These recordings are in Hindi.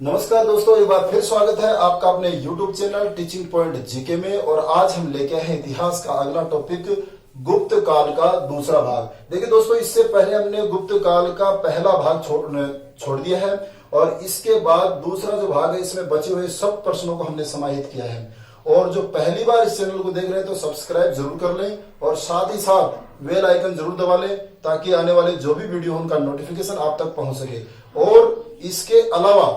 नमस्कार दोस्तों, एक बार फिर स्वागत है आपका अपने YouTube channel teaching point GK में। और आज हम लेके आए हैं इतिहास का अगला टॉपिक, गुप्त काल का दूसरा भाग। देखिए दोस्तों, इससे पहले हमने गुप्त काल का पहला भाग छोड़ दिया है और इसके बाद दूसरा जो भाग है इसमें बचे हुए सब प्रश्नों को हमने समाहित किया है। और जो पहली बार इस चैनल को देख रहे हैं तो सब्सक्राइब जरूर कर लें और साथ ही साथ बेल आइकन जरूर दबा लें ताकि आने वाले जो भी वीडियो हो उनका नोटिफिकेशन आप तक पहुंच सके। और इसके अलावा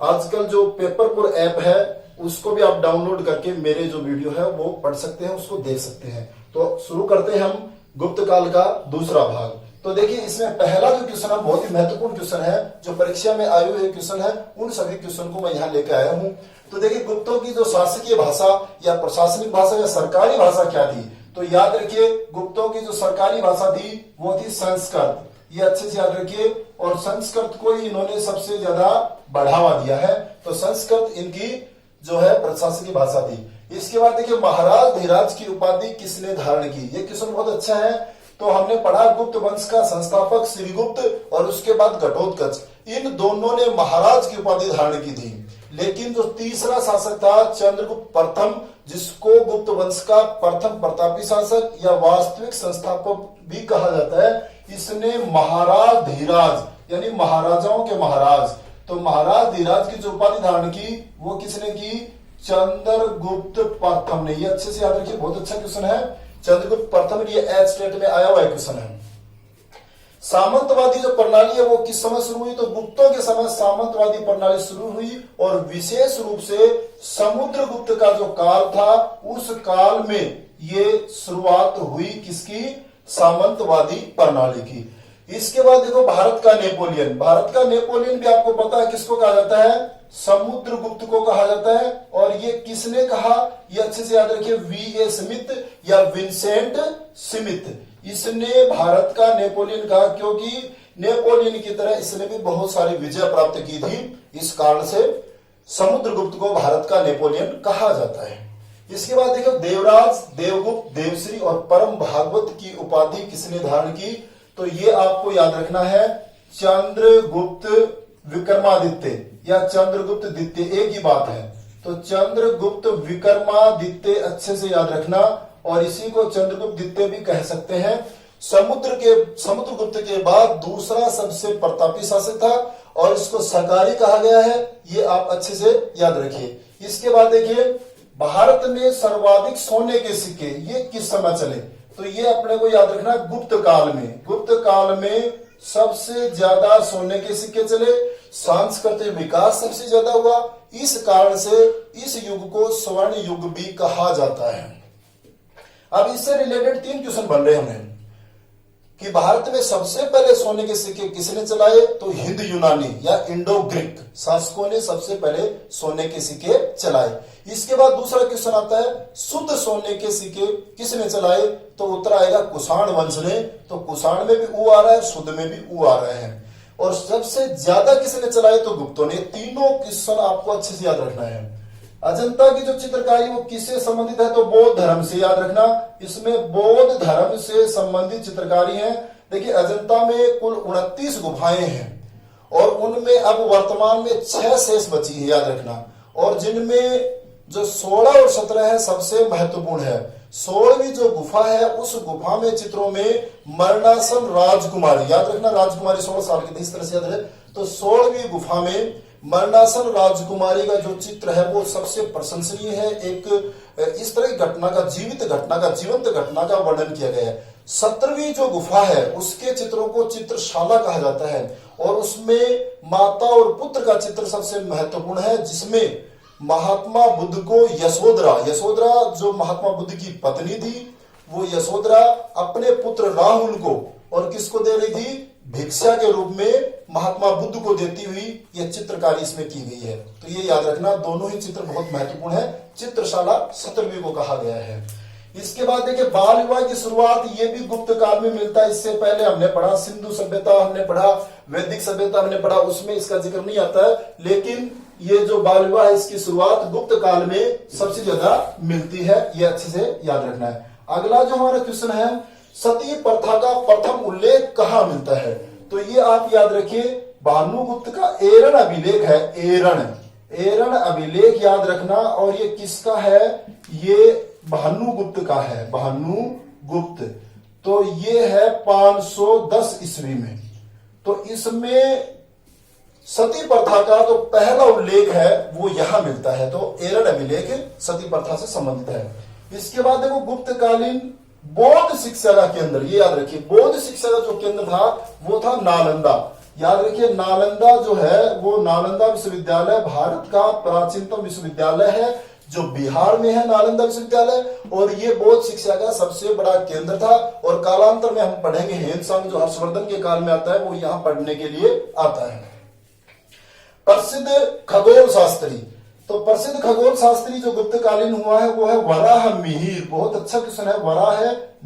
आजकल जो पेपरपुर ऐप है उसको भी आप डाउनलोड करके मेरे जो वीडियो है वो पढ़ सकते हैं, उसको देख सकते हैं। तो शुरू करते हैं हम गुप्त काल का दूसरा भाग। तो देखिए, इसमें पहला जो क्वेश्चन है बहुत ही महत्वपूर्ण क्वेश्चन है, जो परीक्षा में आए हुए क्वेश्चन है उन सभी क्वेश्चन को मैं यहाँ लेकर आया हूँ। तो देखिए, गुप्तों की जो शासकीय भाषा या प्रशासनिक भाषा या सरकारी भाषा क्या थी, तो याद रखिए गुप्तों की जो सरकारी भाषा थी वो थी संस्कृत। ये अच्छे से याद रखिए। और संस्कृत को ही इन्होंने सबसे ज्यादा बढ़ावा दिया है, तो संस्कृत इनकी जो है प्रशासनिक भाषा थी। इसके बाद देखिए, महाराज धीराज की उपाधि किसने धारण की, ये क्वेश्चन बहुत अच्छा है। तो हमने पढ़ा गुप्त वंश का संस्थापक श्रीगुप्त और उसके बाद घटोत्कच, इन दोनों ने महाराज की उपाधि धारण की थी। लेकिन जो तीसरा शासक था चंद्रगुप्त प्रथम, जिसको गुप्त वंश का प्रथम प्रतापी शासक या वास्तविक संस्थापक भी कहा जाता है, इसने महाराज धीराज यानी महाराजाओं के महाराज, तो महाराज धीराज की जो उपाधि धारण की वो किसने की, चंद्रगुप्त प्रथम ने। ये अच्छे से याद रखिए, बहुत अच्छा क्वेश्चन है। चंद्रगुप्त प्रथम, ये एच स्टेट में आया हुआ क्वेश्चन है। सामंतवादी जो प्रणाली है वो किस समय शुरू हुई, तो गुप्तों के समय सामंतवादी प्रणाली शुरू हुई और विशेष रूप से समुद्रगुप्त का जो काल था उस काल में ये शुरुआत हुई किसकी, सामंतवादी प्रणाली की। इसके बाद देखो, भारत का नेपोलियन, भारत का नेपोलियन भी आपको पता है किसको कहा जाता है, समुद्रगुप्त को कहा जाता है। और ये किसने कहा, ये अच्छे से याद रखिए, वी.ए. स्मिथ या विंसेंट स्मिथ, इसने भारत का नेपोलियन कहा, क्योंकि नेपोलियन की तरह इसने भी बहुत सारी विजय प्राप्त की थी। इस कारण से समुद्रगुप्त को भारत का नेपोलियन कहा जाता है। इसके बाद देखो, देवराज, देवगुप्त, देवश्री और परम भागवत की उपाधि किसने धारण की, तो ये आपको याद रखना है, चंद्रगुप्त विक्रमादित्य या चंद्रगुप्त द्वितीय, एक ही बात है। तो चंद्रगुप्त विक्रमादित्य अच्छे से याद रखना, और इसी को चंद्रगुप्त द्वितीय भी कह सकते हैं। समुद्रगुप्त के बाद दूसरा सबसे प्रतापी शासक था और इसको सकारी कहा गया है, ये आप अच्छे से याद रखिए। इसके बाद देखिए, भारत में सर्वाधिक सोने के सिक्के ये किस समय चले, तो ये अपने को याद रखना, गुप्त काल में। गुप्त काल में सबसे ज्यादा सोने के सिक्के चले, सांस्कृतिक विकास सबसे ज्यादा हुआ, इस कारण से इस युग को स्वर्ण युग भी कहा जाता है। अब इससे रिलेटेड 3 क्वेश्चन बन रहे हैं कि भारत में सबसे पहले सोने के सिक्के किसने चलाए, तो हिंद यूनानी या इंडो ग्रीक शासकों ने सबसे पहले सोने के सिक्के चलाए। इसके बाद दूसरा क्वेश्चन आता है, शुद्ध सोने के सिक्के किसने चलाए, तो उत्तर आएगा कुषाण वंश ने। तो कुषाण में भी ऊ आ रहा है, शुद्ध में भी ऊ आ रहे हैं। और सबसे ज्यादा किसने चलाए, तो गुप्तों ने। तीनों क्वेश्चन आपको अच्छे से याद रखना है। अजंता की जो चित्रकारी वो किससे संबंधित है, तो बौद्ध धर्म से, याद रखना, इसमें बौद्ध धर्म से संबंधित चित्रकारी है। देखिए, अजंता में कुल 29 गुफाएं हैं और उनमें अब वर्तमान में 6 शेष बची है, याद रखना। और जिनमें जो 16 और 17 है सबसे महत्वपूर्ण है। 16वीं जो गुफा है उस गुफा में चित्रों में मरणासन राजकुमारी, याद रखना, राजकुमारी 16 साल की थी, इस तरह से याद रहे। तो 16वीं गुफा में मरणासन राजकुमारी का जो चित्र है वो सबसे प्रशंसनीय है। एक इस तरह की घटना का, जीवंत घटना का वर्णन किया गया है। 17वीं जो गुफा है उसके चित्रों को चित्रशाला कहा जाता है और उसमें माता और पुत्र का चित्र सबसे महत्वपूर्ण है, जिसमें महात्मा बुद्ध को यशोधरा जो महात्मा बुद्ध की पत्नी थी, वो यशोधरा अपने पुत्र राहुल को और किसको दे रही थी, भिक्षा के रूप में महात्मा बुद्ध को देती हुई यह चित्रकारी इसमें की गई है। तो ये याद रखना, दोनों ही चित्र बहुत महत्वपूर्ण है। चित्रशाला 17वीं को कहा गया है। इसके बाद देखिए, बाल विवाह की शुरुआत ये भी गुप्त काल में मिलता है। इससे पहले हमने पढ़ा सिंधु सभ्यता, हमने पढ़ा वैदिक सभ्यता, हमने पढ़ा, उसमें इसका जिक्र नहीं आता है। लेकिन ये जो बाल विवाह है इसकी शुरुआत गुप्त काल में सबसे ज्यादा मिलती है, ये अच्छे से याद रखना है। अगला जो हमारा क्वेश्चन है, सती प्रथा का प्रथम उल्लेख कहाँ मिलता है, तो ये आप याद रखिए, भानुगुप्त का एरण अभिलेख है, एरण अभिलेख याद रखना। और ये किसका है? ये भानुगुप्त का है, भानुगुप्त। तो ये है 510 ईस्वी में। तो इसमें सती प्रथा का जो पहला उल्लेख है वो यहां मिलता है। तो एरण अभिलेख सती प्रथा से संबंधित है। इसके बाद देखो गुप्तकालीन बौद्ध शिक्षा का केंद्र, ये याद रखिए, बौद्ध शिक्षा का जो केंद्र था वो था नालंदा। याद रखिए, नालंदा जो है वो नालंदा विश्वविद्यालय भारत का प्राचीनतम विश्वविद्यालय है, जो बिहार में है, नालंदा विश्वविद्यालय। और ये बौद्ध शिक्षा का सबसे बड़ा केंद्र था। और कालांतर में हम पढ़ेंगे हेनसांग जो हर्षवर्धन के काल में आता है, वो यहाँ पढ़ने के लिए आता है। प्रसिद्ध खगोल शास्त्री, तो प्रसिद्ध खगोल शास्त्री जो गुप्तकालीन हुआ है वो है वराह मिहिर। बहुत अच्छा क्वेश्चन है। वराह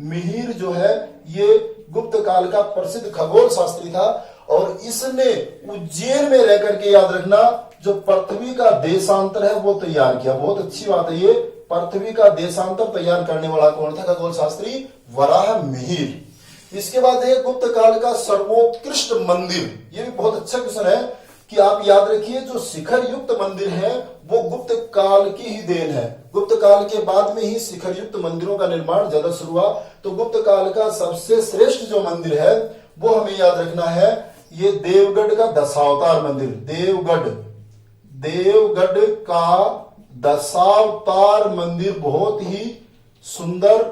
मिहिर जो है ये गुप्त काल का प्रसिद्ध खगोल शास्त्री था। और इसने उज्जैन में रह करके, याद रखना, जो पृथ्वी का देशांतर है वो तैयार किया। बहुत अच्छी बात है। ये पृथ्वी का देशांतर तैयार करने वाला कौन था? खगोल शास्त्री वराह मिहिर। इसके बाद है गुप्त काल का सर्वोत्कृष्ट मंदिर। ये भी बहुत अच्छा क्वेश्चन है कि आप याद रखिए, जो शिखर युक्त मंदिर है वो गुप्त काल की ही देन है। गुप्त काल के बाद में ही शिखर युक्त मंदिरों का निर्माण ज्यादा शुरू हुआ। तो गुप्त काल का सबसे श्रेष्ठ जो मंदिर है वो हमें याद रखना है, ये देवगढ़ का दशावतार मंदिर। देवगढ़ का दशावतार मंदिर बहुत ही सुंदर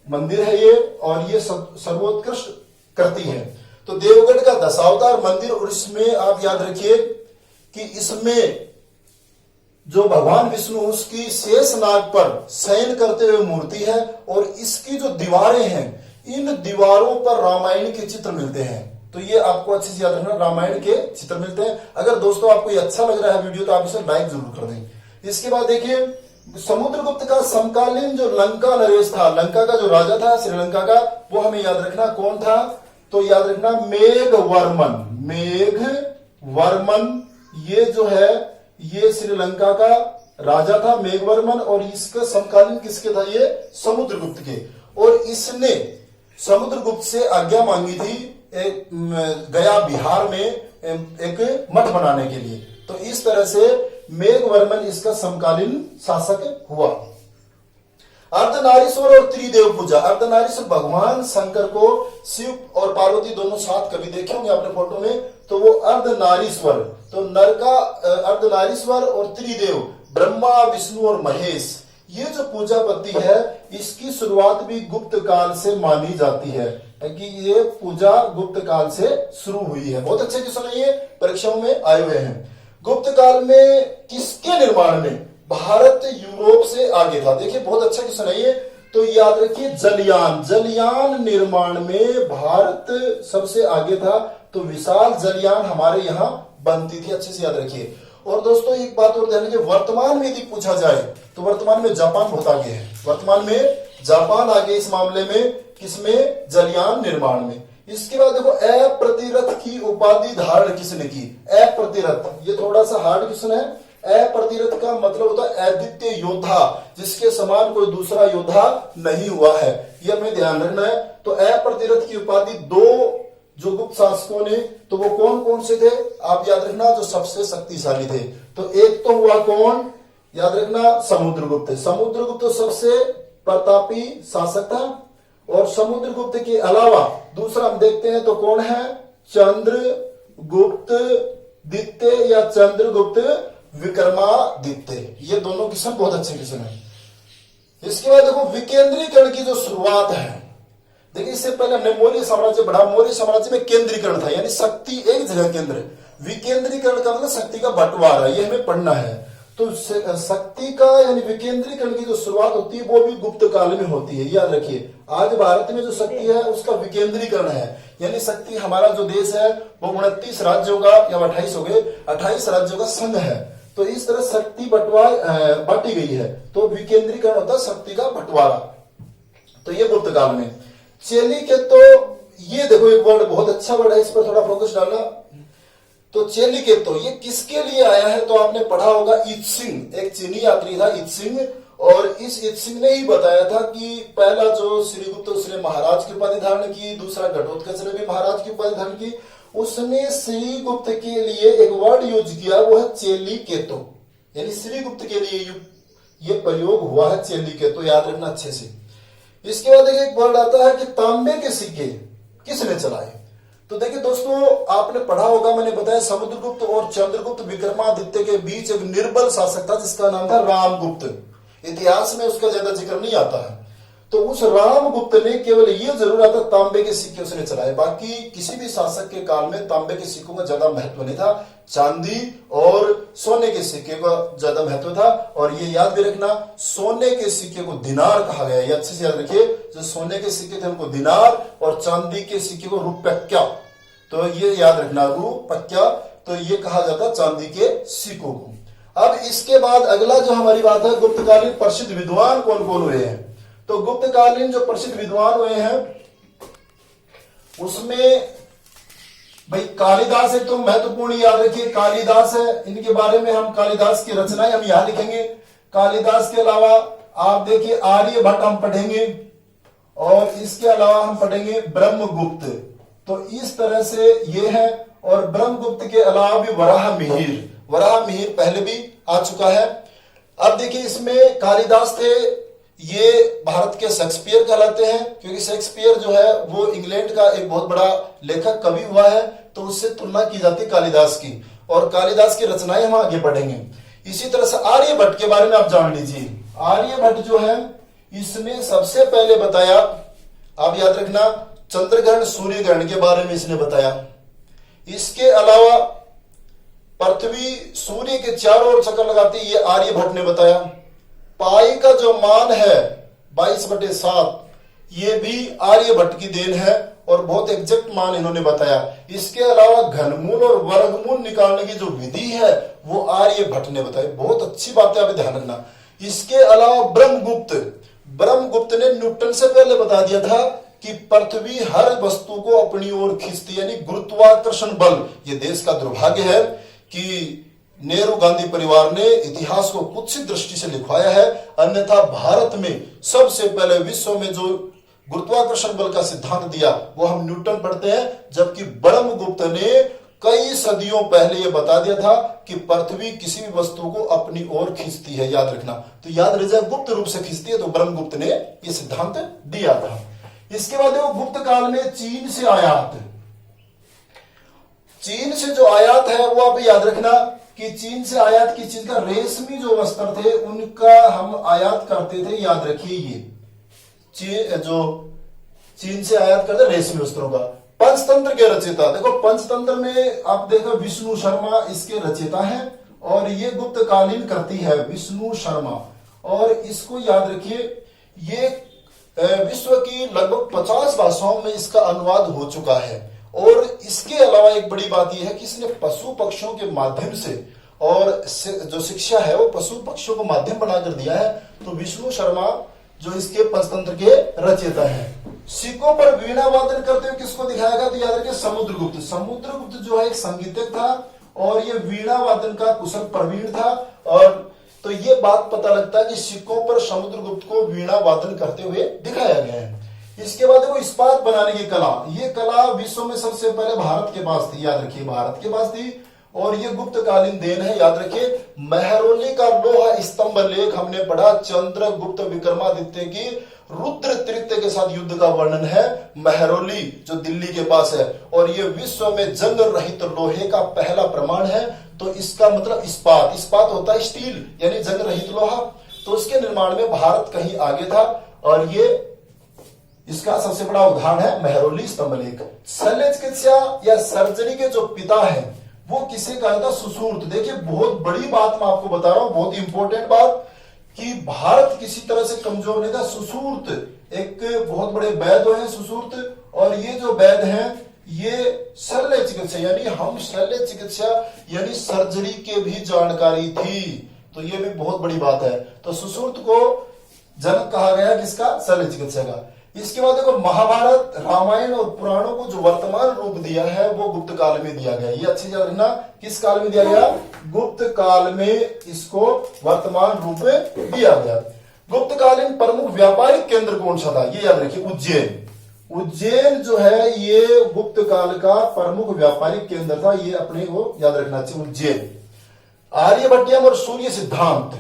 मंदिर है ये, और ये सर्वोत्कृष्ट कृति है। तो देवगढ़ का दशावतार मंदिर, और इसमें आप याद रखिए कि इसमें जो भगवान विष्णु उसकी शेषनाग पर शयन करते हुए मूर्ति है। और इसकी जो दीवारें हैं, इन दीवारों पर रामायण के चित्र मिलते हैं। तो ये आपको अच्छे से याद रखना, रामायण के चित्र मिलते हैं। अगर दोस्तों आपको ये अच्छा लग रहा है वीडियो तो आप इसे लाइक जरूर कर दें। इसके बाद देखिए, समुद्रगुप्त का समकालीन जो लंका नरेश था, लंका का जो राजा था श्रीलंका का, वो हमें याद रखना कौन था? तो याद रखना मेघवर्मन। ये जो है ये श्रीलंका का राजा था मेघवर्मन। और इसका समकालीन किसके था? ये समुद्रगुप्त के। और इसने समुद्रगुप्त से आज्ञा मांगी थी गया बिहार में एक मठ बनाने के लिए। तो इस तरह से मेघवर्मन इसका समकालीन शासक हुआ। अर्धनारीश्वर और त्रिदेव पूजा। अर्धनारीश्वर भगवान शंकर को शिव और पार्वती दोनों साथ कभी देखे होंगे आपने फोटो में, तो वो अर्धनारीश्वर। तो नर का अर्धनारीश्वर और त्रिदेव ब्रह्मा विष्णु और महेश, ये जो पूजा पद्धति है इसकी शुरुआत भी गुप्त काल से मानी जाती है, कि ये पूजा गुप्त काल से शुरू हुई है। बहुत अच्छे क्वेश्चन है, ये परीक्षाओं में आए हुए हैं। गुप्त काल में किसके निर्माण में भारत यूरोप से आगे था? देखिए बहुत अच्छा क्वेश्चन है ये। तो याद रखिए, जलयान निर्माण में भारत सबसे आगे था। तो विशाल जलयान हमारे यहाँ बनती थी, अच्छे से याद रखिए। और दोस्तों एक बात और ध्यान रखिए, वर्तमान में यदि पूछा जाए तो वर्तमान में जापान बहुत आगे है। वर्तमान में जापान आगे इस मामले में, किसमें? जलयान निर्माण में। इसके बाद देखो, अप्रतिरथ की उपाधि धारण किसने की? अप्रतिरथ, ये थोड़ा सा हार्ड क्वेश्चन है। अप्रतिरथ का मतलब होता है अद्वितीय योद्धा, जिसके समान कोई दूसरा योद्धा नहीं हुआ है, ये हमें ध्यान रखना है। तो अप्रतिरथ की उपाधि दो जो गुप्त शासकों ने, तो वो कौन कौन से थे? आप याद रखना, जो सबसे शक्तिशाली थे। तो एक तो हुआ कौन? याद रखना, समुद्रगुप्त। समुद्रगुप्त सबसे प्रतापी शासक था। और समुद्रगुप्त के अलावा दूसरा हम देखते हैं तो कौन है? चंद्रगुप्त द्वितीय या चंद्रगुप्त विक्रमादित्य। ये दोनों किस्म बहुत अच्छे किस्म है। इसके बाद देखो, विकेंद्रीकरण की जो शुरुआत है, देखिए इससे पहले हमने मौर्य साम्राज्य बढ़ा। मौर्य साम्राज्य में केंद्रीकरण था, यानी शक्ति एक जगह केंद्र। विकेंद्रीकरण का मतलब शक्ति का बंटवारा, ये हमें पढ़ना है। तो शक्ति का यानी विकेंद्रीकरण की जो शुरुआत होती है वो भी गुप्त काल में होती है, याद रखिए। आज भारत में जो शक्ति है उसका विकेंद्रीकरण है, यानी शक्ति, हमारा जो देश है वो 29 राज्यों का या 28 हो गए, 28 राज्यों का संघ है। तो इस तरह शक्ति बांटी गई है, तो विकेंद्रीकरण होता है शक्ति का बंटवारा। तो ये गुप्त काल में। चेली के, तो ये देखो एक वर्ड बहुत अच्छा वर्ड है, इस पर थोड़ा फोकस डालना। तो चेली के, तो ये किसके लिए आया है? तो आपने पढ़ा होगा इत्सिंग, एक चीनी यात्री था इत्सिंग। और इस इत्सिंग ने ही बताया था कि पहला जो श्रीगुप्त उसने महाराज की उपाधि धारण की, दूसरा घटोत्कच ने भी महाराज की उपाधि धारण की, उसने श्री गुप्त के लिए एक वर्ड यूज किया, वो है चेली केतो, यानी श्री गुप्त के लिए ये प्रयोग हुआ है चेली केतो, याद रखना अच्छे से। इसके बाद एक वर्ड आता है कि तांबे के सिक्के किसने चलाए। तो देखिए दोस्तों, आपने पढ़ा होगा, मैंने बताया समुद्रगुप्त और चंद्रगुप्त विक्रमादित्य के बीच एक निर्बल शासक था जिसका नाम था रामगुप्त। इतिहास में उसका ज्यादा जिक्र नहीं आता है। तो उस रामगुप्त ने केवल ये जरूर आता तांबे के सिक्के उसने चलाए, बाकी किसी भी शासक के काल में तांबे के सिक्कों का ज्यादा महत्व नहीं था, चांदी और सोने के सिक्के का ज्यादा महत्व था। और ये याद भी रखना, सोने के सिक्के को दिनार कहा गया, ये अच्छे से याद रखिए। जो सोने के सिक्के थे उनको दिनार और चांदी के सिक्के को रुपया, तो ये याद रखना रुपया, तो ये कहा जाता चांदी के सिक्कों को। अब इसके बाद अगला जो हमारी बात है, गुप्तकालीन प्रसिद्ध विद्वान कौन कौन हुए हैं। तो गुप्तकालीन जो प्रसिद्ध विद्वान हुए हैं उसमें भाई कालिदास एक तो महत्वपूर्ण, याद रखिए कालिदास है, इनके बारे में हम कालिदास की रचनाएं हम यहां लिखेंगे। कालिदास के अलावा आप देखिए आर्यभट्ट हम पढ़ेंगे, और इसके अलावा हम पढ़ेंगे ब्रह्मगुप्त। तो इस तरह से ये है। और ब्रह्मगुप्त के अलावा भी वराहमिहिर पहले भी आ चुका है। अब देखिए इसमें कालिदास थे, ये भारत के शेक्सपियर कहलाते हैं, क्योंकि शेक्सपियर जो है वो इंग्लैंड का एक बहुत बड़ा लेखक कवि हुआ है, तो उससे तुलना की जाती है कालिदास की, और कालिदास की रचनाएं हम आगे पढ़ेंगे। इसी तरह से आर्यभट्ट के बारे में आप जान लीजिए। आर्यभट्ट जो है इसने सबसे पहले बताया, आप याद रखना, चंद्रग्रहण सूर्य ग्रहण के बारे में इसने बताया। इसके अलावा पृथ्वी सूर्य के चारों ओर चक्कर लगाती है, ये आर्यभट्ट ने बताया। पाई का जो मान है 22/7, ये भी आर्यभट्ट की देन है, और बहुत एग्जैक्ट मान इन्होंने बताया। इसके अलावा घनमूल और वर्गमूल निकालने की जो विधि है वो आर्यभट्ट ने बताई। बहुत अच्छी बात है, आप ध्यान रखना। इसके अलावा ब्रह्मगुप्त ने न्यूटन से पहले बता दिया था कि पृथ्वी हर वस्तु को अपनी ओर खींचती, यानी गुरुत्वाकर्षण बल। ये देश का दुर्भाग्य है कि नेहरू गांधी परिवार ने इतिहास को कुत्सित दृष्टि से लिखवाया है, अन्यथा भारत में सबसे पहले विश्व में जो गुरुत्वाकर्षण बल का सिद्धांत दिया वो हम न्यूटन पढ़ते हैं, जबकि ब्रह्मगुप्त ने कई सदियों पहले यह बता दिया था कि पृथ्वी किसी भी वस्तु को अपनी ओर खींचती है, याद रखना। तो याद रह जाए, गुप्त रूप से खींचती है, तो ब्रह्मगुप्त ने यह सिद्धांत दिया था। इसके बाद वो गुप्त काल में चीन से जो आयात है वो आप याद रखना कि चीन से आयात की चीज का, रेशमी जो वस्त्र थे उनका हम आयात करते थे, याद रखिए। ये जो चीन से आयात करते रेशमी वस्त्रों का। पंचतंत्र के रचयिता, देखो पंचतंत्र में आप देखो विष्णु शर्मा इसके रचयिता हैं, और ये गुप्तकालीन कृति है विष्णु शर्मा। और इसको याद रखिए, ये विश्व की लगभग 50 भाषाओं में इसका अनुवाद हो चुका है। और इसके अलावा एक बड़ी बात यह है कि इसने पशु पक्षियों के माध्यम से, और जो शिक्षा है वो पशु पक्षियों को माध्यम बनाकर दिया है। तो विष्णु शर्मा जो इसके पंचतंत्र के रचयिता हैं। सिक्कों पर वीणा वादन करते हुए किसको दिखाया गया, तो याद रखिए समुद्रगुप्त जो है एक संगीतज्ञ था, और ये वीणा वादन का कुशल प्रवीण था। और तो ये बात पता लगता है कि सिक्कों पर समुद्रगुप्त को वीणा वादन करते हुए दिखाया गया है। इसके बाद वो इस्पात बनाने की कला, ये कला विश्व में सबसे पहले भारत के पास थी, याद रखिए भारत के पास थी, और ये गुप्तकालीन देन है, याद रखिए। मेहरौली का लोहा स्तंभ लेख हमने पढ़ा, चंद्रगुप्त विक्रमादित्य की रुद्र तृतीय के साथ युद्ध का वर्णन है, मेहरौली जो दिल्ली के पास है, और ये विश्व में जंग रहित लोहे का पहला प्रमाण है। तो इसका मतलब इस्पात होता है स्टील, यानी जंग रहित लोहा। तो उसके निर्माण में भारत कहीं आगे था, और ये इसका सबसे बड़ा उदाहरण है मेहरौली स्तंभलेख। शल्य चिकित्सा या सर्जरी के जो पिता हैं वो किसे कहा था, सुश्रुत। देखिए बहुत बड़ी बात मैं आपको बता रहा हूं, बहुत इंपॉर्टेंट बात, कि भारत किसी तरह से कमजोर नहीं था। सुश्रुत एक बहुत बड़े वैद्य हैं सुश्रुत, और ये जो वैद्य हैं ये शल्य चिकित्सा, यानी हम शल्य चिकित्सा यानी सर्जरी के भी जानकारी थी। तो ये भी बहुत बड़ी बात है। तो सुश्रुत को जनक कहा गया किसका, शल्य चिकित्सा का। इसके बाद देखो महाभारत, रामायण और पुराणों को जो वर्तमान रूप दिया है वो गुप्त काल में दिया गया। ये अच्छी याद रखना, किस काल में दिया गया, गुप्त काल में इसको वर्तमान रूप में दिया गया। गुप्तकालीन प्रमुख व्यापारिक केंद्र कौन सा था, ये याद रखिए, उज्जैन जो है ये गुप्त काल का प्रमुख व्यापारिक केंद्र था, ये अपने को याद रखना चाहिए। उज्जैन। आर्यभट्टियम और सूर्य सिद्धांत,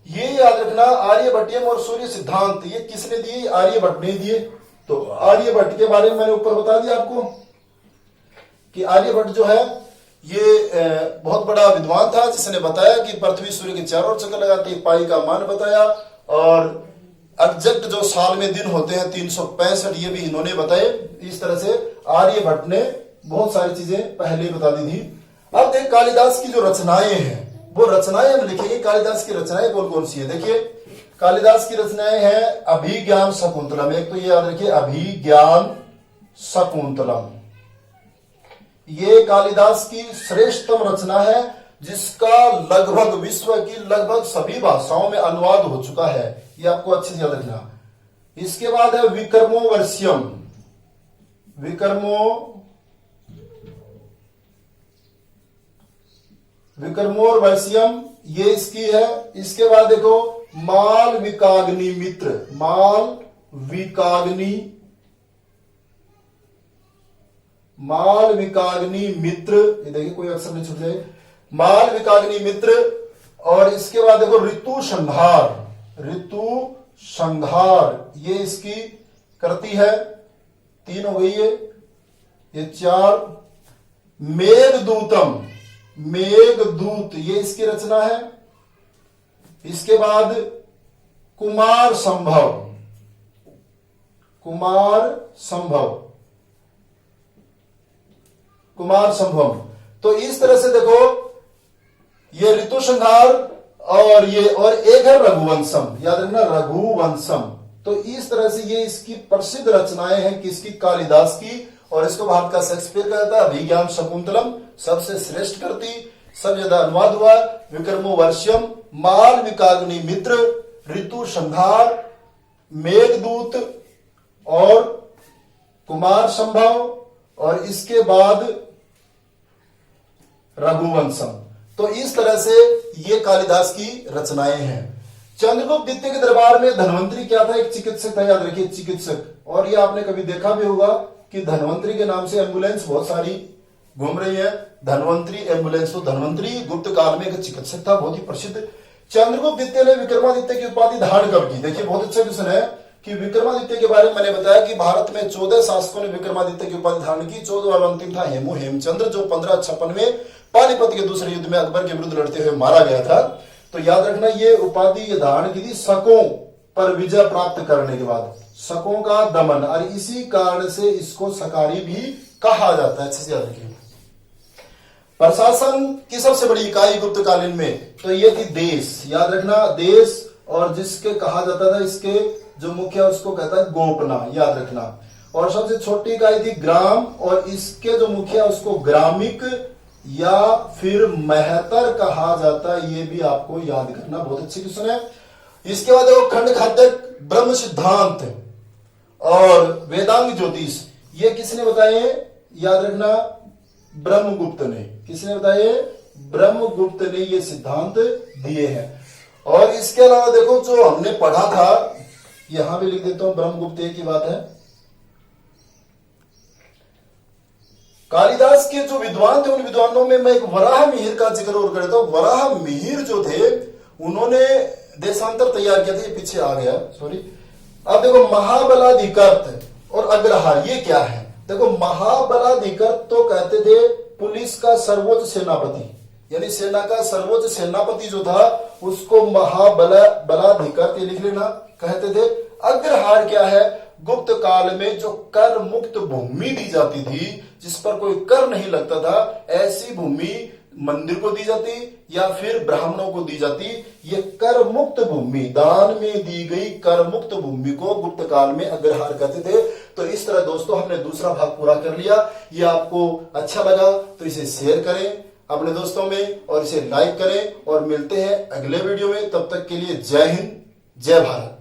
ये याद रखना, आर्यभट्टियम और सूर्य सिद्धांत ये किसने दिए? आर्यभट्ट ने दिए। तो आर्यभट्ट के बारे में मैंने ऊपर बता दिया आपको कि आर्यभट्ट जो है ये बहुत बड़ा विद्वान था, जिसने बताया कि पृथ्वी सूर्य के चारों ओर चक्कर लगाती है, पाई का मान बताया, और एग्जैक्ट जो साल में दिन होते हैं 365 ये भी इन्होंने बताए। इस तरह से आर्यभट्ट ने बहुत सारी चीजें पहले बता दी थी। अब देख कालिदास की जो रचनाएं हैं वो रचनाएं हम लिखेंगे। कालिदास की रचनाएं कौन कौन सी है? देखिए कालिदास की रचनाएं हैं अभिज्ञान शकुंतलम, एक तो ये याद रखिए अभिज्ञान शकुंतलम, ये कालिदास की श्रेष्ठतम रचना है, जिसका लगभग विश्व की लगभग सभी भाषाओं में अनुवाद हो चुका है, ये आपको अच्छे से याद रखना। इसके बाद है विक्रमोर्वशीयम, विक्रमोर्वशीयम ये इसकी है। इसके बाद देखो मालविकाग्नि मित्र, मालविकाग्नि मित्र, ये देखिए कोई अक्षर नहीं छूट जाए, मालविकाग्नि मित्र। और इसके बाद देखो ऋतु संहार ये इसकी कृति है, 3 हो गई है, ये 4। मेघदूत ये इसकी रचना है। इसके बाद कुमार संभव। तो इस तरह से देखो ये ऋतु संहार और ये और एक है रघुवंशम, याद रखना रघुवंशम। तो इस तरह से ये इसकी प्रसिद्ध रचनाएं हैं किसकी? कालिदास की। और इसको भारत का शेक्सपियर कहता है। अभिज्ञान शकुंतलम सबसे श्रेष्ठ कृति, सब ज्यादा अनुवाद हुआ। विक्रमोर्वशीयम, मालविकाग्नि मित्र, ऋतु संहार, मेघदूत और कुमार संभव, और इसके बाद रघुवंशम। तो इस तरह से ये कालिदास की रचनाएं हैं। चंद्रगुप्त द्वितीय के दरबार में धन्वंतरी क्या था? एक चिकित्सक था, याद रखिए चिकित्सक। और ये आपने कभी देखा भी होगा कि धन्वंतरी के नाम से एम्बुलेंस बहुत सारी घूम रही है, धन्वंतरी एम्बुलेंस। तो धन्वंतरी गुप्त काल में एक चिकित्सक था, बहुत ही प्रसिद्ध। चंद्रगुप्त द्वितीय ने विक्रमादित्य की उपाधि धारण कब की? देखिए बहुत अच्छा क्वेश्चन है कि विक्रमादित्य के बारे में मैंने बताया कि भारत में 14 शासकों ने विक्रमादित्य की उपाधि धारण की। 14 वाला अंतिम था हेमचंद्र, जो 1556 में पानीपत के दूसरे युद्ध में अकबर के विरुद्ध लड़ते हुए मारा गया था। तो याद रखना ये उपाधि धारण की थी शकों पर विजय प्राप्त करने के बाद, शकों का दमन, और इसी कारण से इसको शकारी भी कहा जाता है। अच्छे से याद रखिए। प्रशासन की सबसे बड़ी इकाई गुप्तकालीन में तो ये थी देश, याद रखना देश, और जिसके कहा जाता था इसके जो मुखिया उसको कहता है गोपना, याद रखना। और सबसे छोटी इकाई थी ग्राम, और इसके जो मुखिया उसको ग्रामिक या फिर महतर कहा जाता है, ये भी आपको याद करना। बहुत अच्छी क्वेश्चन है। इसके बाद देखो खंड खाद्यक, ब्रह्म सिद्धांत और वेदांग ज्योतिष, ये किसने बताए? याद रखना ब्रह्मगुप्त ने। किसने बताए? ब्रह्मगुप्त ने ये सिद्धांत दिए हैं। और इसके अलावा देखो जो हमने पढ़ा था, यहां भी लिख देता हूं, ब्रह्मगुप्त एक ही बात है। कालिदास के जो विद्वान थे उन विद्वानों में मैं एक वराह मिहिर का जिक्र और करता हूं। वराह मिहिर जो थे उन्होंने देशांतर तैयार किया था, ये पीछे आ गया, सॉरी। अब देखो महाबलाधिकृत और अग्रहार ये क्या है? देखो महाबलाधिकृत तो कहते थे पुलिस का सर्वोच्च सेनापति, यानी सेना का सर्वोच्च सेनापति जो था उसको महाबलाधिकृत लिख लेना कहते थे। अग्रहार क्या है? गुप्त काल में जो कर मुक्त भूमि दी जाती थी, जिस पर कोई कर नहीं लगता था, ऐसी भूमि मंदिर को दी जाती या फिर ब्राह्मणों को दी जाती। ये कर मुक्त भूमि, दान में दी गई कर मुक्त भूमि को गुप्त काल में अग्रहार कहते थे। तो इस तरह दोस्तों हमने दूसरा भाग पूरा कर लिया। ये आपको अच्छा लगा तो इसे शेयर करें अपने दोस्तों में और इसे लाइक करें, और मिलते हैं अगले वीडियो में। तब तक के लिए जय हिंद, जय भारत।